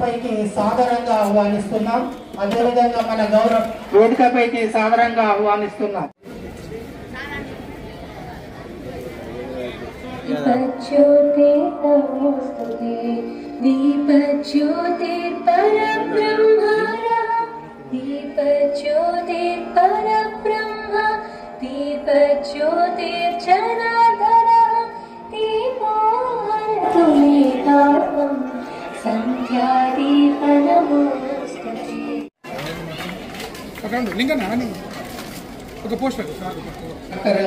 వేదికపైకి సాదరంగా ఆహ్వానిస్తున్నాం. అదేవిధంగా మన గౌరవ వేదికపైకి సాదరంగా ఆహ్వానిస్తున్నాం.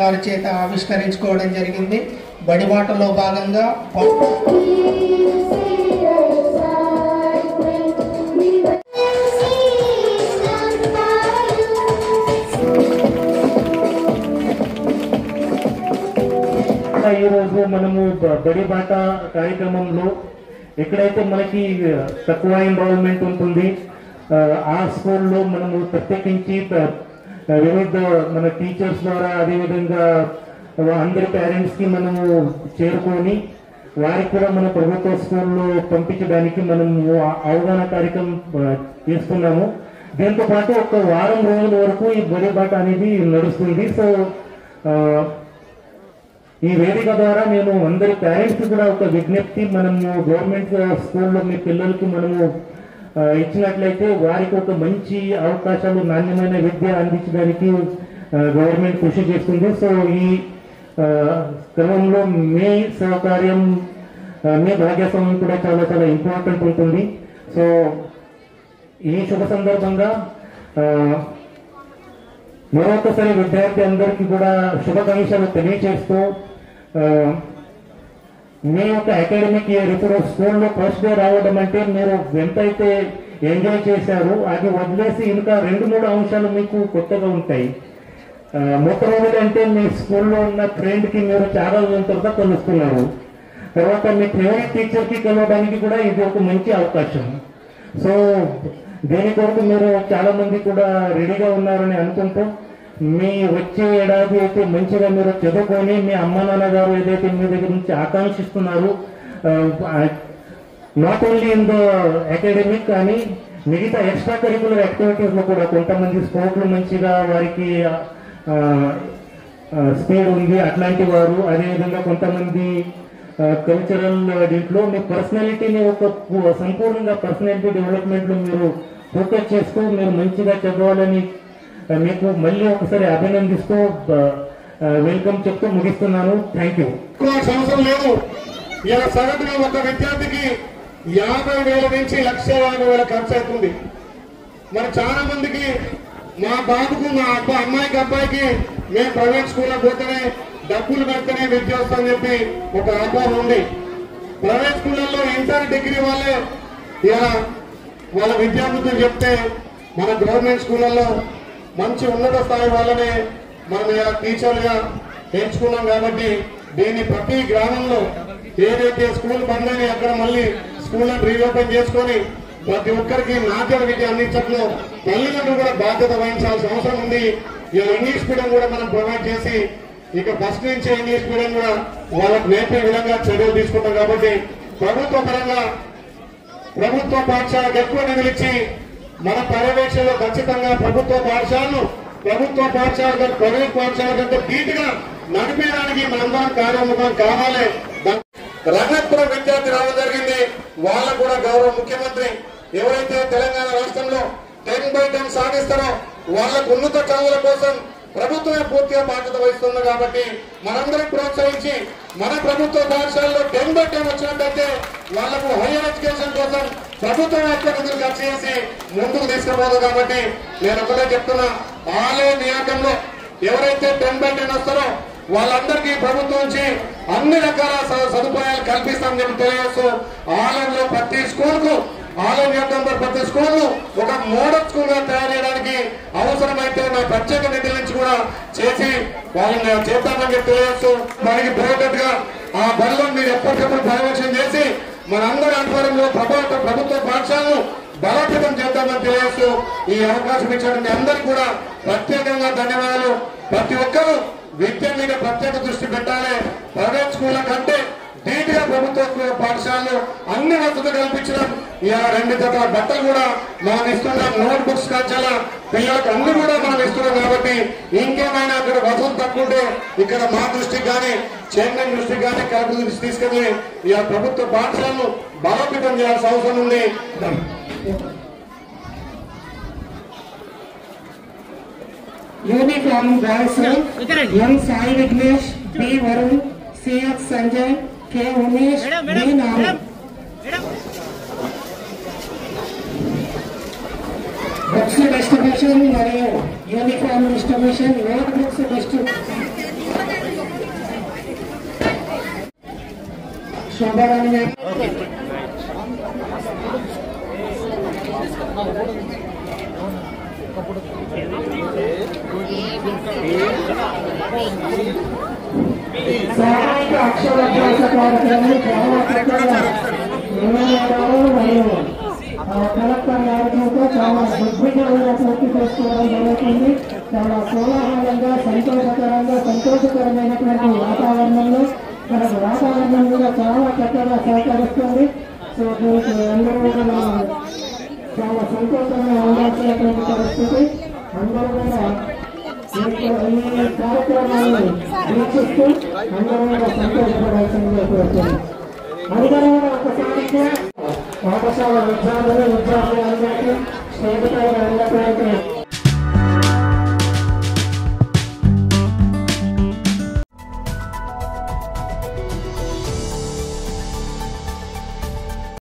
గారి చేత ఆవిష్కరించుకోవడం జరిగింది. బడిబాటలో భాగంగా ఈరోజు మనము బడిబాట కార్యక్రమంలో ఎక్కడైతే మనకి తక్కువ ఇన్వాల్వ్మెంట్ ఉంటుంది ఆ స్కూల్లో మనము ప్రత్యేకించి వివిధ మన టీచర్స్ ద్వారా అదేవిధంగా అందరి పేరెంట్స్కి మనము చేరుకొని వారికి కూడా మన ప్రభుత్వ స్కూల్లో పంపించడానికి మనము అవగాహన కార్యక్రమం చేస్తున్నాము. దీంతో పాటు ఒక వారం రోజుల వరకు ఈ బడిబాట అనేది నడుస్తుంది. సో ఈ వేదిక ద్వారా మేము అందరి పేరెంట్స్ కూడా ఒక విజ్ఞప్తి, మనము గవర్నమెంట్ స్కూల్లో మీ పిల్లలకి మనము ఇచ్చినట్లయితే వారికి ఒక మంచి అవకాశాలు, నాణ్యమైన విద్య అందించడానికి గవర్నమెంట్ కృషి చేస్తుంది. సో ఈ క్రమంలో మీ సహకార్యం, మీ భాగస్వామ్యం కూడా చాలా చాలా ఇంపార్టెంట్ ఉంటుంది. సో ఈ శుభ సందర్భంగా మరొకసారి విద్యార్థి అందరికీ కూడా శుభాకాంక్షలు తెలియజేస్తూ మీ యొక్క అకాడమిక్ ఇయర్ ఇప్పుడు స్కూల్లో ఫస్ట్ డే రావడం అంటే మీరు ఎంతైతే ఎంజాయ్ చేశారో అది వదిలేసి ఇంకా 2-3 అంశాలు మీకు కొత్తగా ఉంటాయి. మొట్టమొదటి అంటే మీ స్కూల్లో ఉన్న ఫ్రెండ్కి మీరు చాలా రోజుల తర్వాత కలుస్తున్నారు. తర్వాత మీ ఫేవరెట్ టీచర్కి కలవడానికి కూడా ఇది ఒక మంచి అవకాశం. సో దీని కొరకు మీరు చాలా మంది కూడా రెడీగా ఉన్నారని అనుకుంటూ మీ వచ్చే ఏడాది అయితే మంచిగా మీరు చదువుకొని మీ అమ్మ నాన్న గారు ఏదైతే మీ దగ్గర నుంచి ఆకాంక్షిస్తున్నారు, not only in the academic కానీ మిగతా ఎక్స్ట్రా కరికులర్ యాక్టివిటీస్ లో కూడా కొంతమంది స్పోర్ట్లు మంచిగా వారికి స్పీడ్ ఉంది అట్లాంటి వారు, అదేవిధంగా కొంతమంది కల్చరల్ దీంట్లో మీ పర్సనాలిటీని ఒక సంపూర్ణంగా పర్సనాలిటీ డెవలప్మెంట్ లో మీరు ఫోకస్ చేస్తూ మీరు మంచిగా చదవాలని మీకు మళ్ళీ ఒకసారి అభినందిస్తూ వెల్కమ్ చెప్తూ ముగిస్తున్నాను. Thank you. సంవత్సరం లేదు, ఇలా సగటున ఒక విద్యార్థికి 50,000 నుంచి 1,50,000 ఖర్చు అవుతుంది. మరి చాలా మందికి మా బాబుకు, మా అమ్మాయికి, అబ్బాయికి మేము ప్రైవేట్ స్కూల్లో పోతేనే డబ్బులు కడితేనే విద్య వస్తుందని చెప్పి ఒక అపోహ ఉంది. ప్రైవేట్ స్కూళ్ళల్లో ఇంటర్ డిగ్రీ వాళ్ళే ఇలా వాళ్ళ విద్యార్థులు చెప్తే మన గవర్నమెంట్ స్కూళ్ళల్లో మంచి ఉన్నత స్థాయి వాళ్ళనే మనం ఇలా టీచర్లుగా ఎంచుకున్నాం. కాబట్టి దీన్ని ప్రతి గ్రామంలో ఏదైతే స్కూల్ బంద్ అని అక్కడ మళ్ళీ స్కూళ్ళను రీఓపెన్ చేసుకొని ప్రతి ఒక్కరికి నాణ్యత విద్య అందించడంలో తల్లిదండ్రులు కూడా బాధ్యత వహించాల్సిన అవసరం ఉంది. ఇలా ఇంగ్లీష్ మీడియం కూడా మనం ప్రొవైడ్ చేసి ఇక ఫస్ట్ నుంచే ఇంగ్లీష్ మీడియం కూడా వాళ్ళకు నేర్పే విధంగా చర్యలు తీసుకుంటాం. కాబట్టి ప్రభుత్వ పరంగా ప్రభుత్వ పాఠశాలకు ఎక్కువ నిధులిచ్చి మన పర్యవేక్షణలో ఖచ్చితంగా ప్రభుత్వ పాఠశాలను ప్రైవేట్ పాఠశాల కంటే ధీటుగా నడిపేయడానికి మనందరం కార్యోన్ముఖం కావాలి. రంగపురం విద్యార్థి రావడం జరిగింది. వాళ్ళకు కూడా గౌరవ ముఖ్యమంత్రి ఎవరైతే తెలంగాణ రాష్ట్రంలో 10/10 సాధిస్తారో వాళ్ళకు ఉన్నత చదువుల కోసం ప్రభుత్వమే పూర్తిగా బాధ్యత వహిస్తుంది. కాబట్టి మనందరం ప్రోత్సహించి మన ప్రభుత్వ పాఠశాలలో 10/10 వచ్చినట్టయితే వాళ్లకు హైయర్ ఎడ్యుకేషన్ కోసం ప్రభుత్వం ఎక్కువ నిధులు ఖర్చు చేసి ముందుకు తీసుకుపోదు. కాబట్టి నేను ఒకటే చెప్తున్నా, ఆలయ నియామకంలో ఎవరైతే 10/10 వస్తారో వాళ్ళందరికీ ప్రభుత్వం నుంచి అన్ని రకాల సదుపాయాలు కల్పిస్తామని చెప్పి తెలియజేస్తూ ఆలయంలో ప్రతి స్కూల్కు ఆలయం యొక్క ప్రతి స్కూల్ ఒక మోడల్ స్కూల్ గా తయారు చేయడానికి అవసరమైతే నా ప్రత్యేక నిధుల నుంచి కూడా చేసి వాళ్ళని చేద్దామని చెప్పి తెలియజేస్తూ మనకి భవిష్యత్తుగా ఆ బడిలో మీరు ఎప్పటికప్పుడు పర్యవేక్షణ చేసి మనందరి ఆధ్వర్యంలో ప్రభుత్వ పాఠశాలను బలోపేతం చేద్దామని తెలియజేస్తూ ఈ అవకాశం ఇచ్చిన అందరికీ కూడా ప్రత్యేకంగా ధన్యవాదాలు. ప్రతి ఒక్కరూ విద్య మీద ప్రత్యేక దృష్టి పెట్టాలి. ప్రైవేట్ స్కూళ్ల కంటే ధీటుగా ప్రభుత్వ పాఠశాలలో అన్ని వసతులు కల్పించడం, ఇలా 2 జతల బట్టలు కూడా మనం ఇస్తున్నాం, నోట్ బుక్స్ కాచాలా పిల్లలకు అన్ని కూడా మనం ఇస్తున్నాం. కాబట్టి ఇంకేమైనా అక్కడ వసతులు తక్కువ ఉంటే ఇక్కడ మా దృష్టికి కానీ చైర్మన్ దృష్టికి కానీ కలెక్టర్ దృష్టికి తీసుకెళ్లి ఇలా ప్రభుత్వ పాఠశాలను బలోపేతం చేయాల్సిన అవసరం ఉంది. Uniform boys M Sai Vignesh, P Varun, CS Sanjay, K Umesh, B Nani. Books distribution మరియు uniform distribution, note books distribution. Shobharani సామాజిక అక్షరాభ్యాస కార్యక్రమం చాలా చక్కగా మరియు కలెక్టర్ గారితో చాలా దిగ్విజయంగా పూర్తి చేసుకోవడం జరుగుతుంది. చాలా కోలాహలంగా సంతోషకరమైనటువంటి వాతావరణంలో మనకు వాతావరణం కూడా చాలా చక్కగా సహకరిస్తుంది. సో దీనికి అందరూ కూడా మనం చాలా సంతోషంగా ఉండాల్సినటువంటి పరిస్థితి. అందరూ కూడా ఈ కార్యక్రమాన్ని వీక్షిస్తూ అందరూ కూడా సంతోషపడాల్సిందిగా కోరుతుంది. అందరూ ఒకసారిగా పాఠశాల విద్యార్థులందరికీ స్నేహితులైన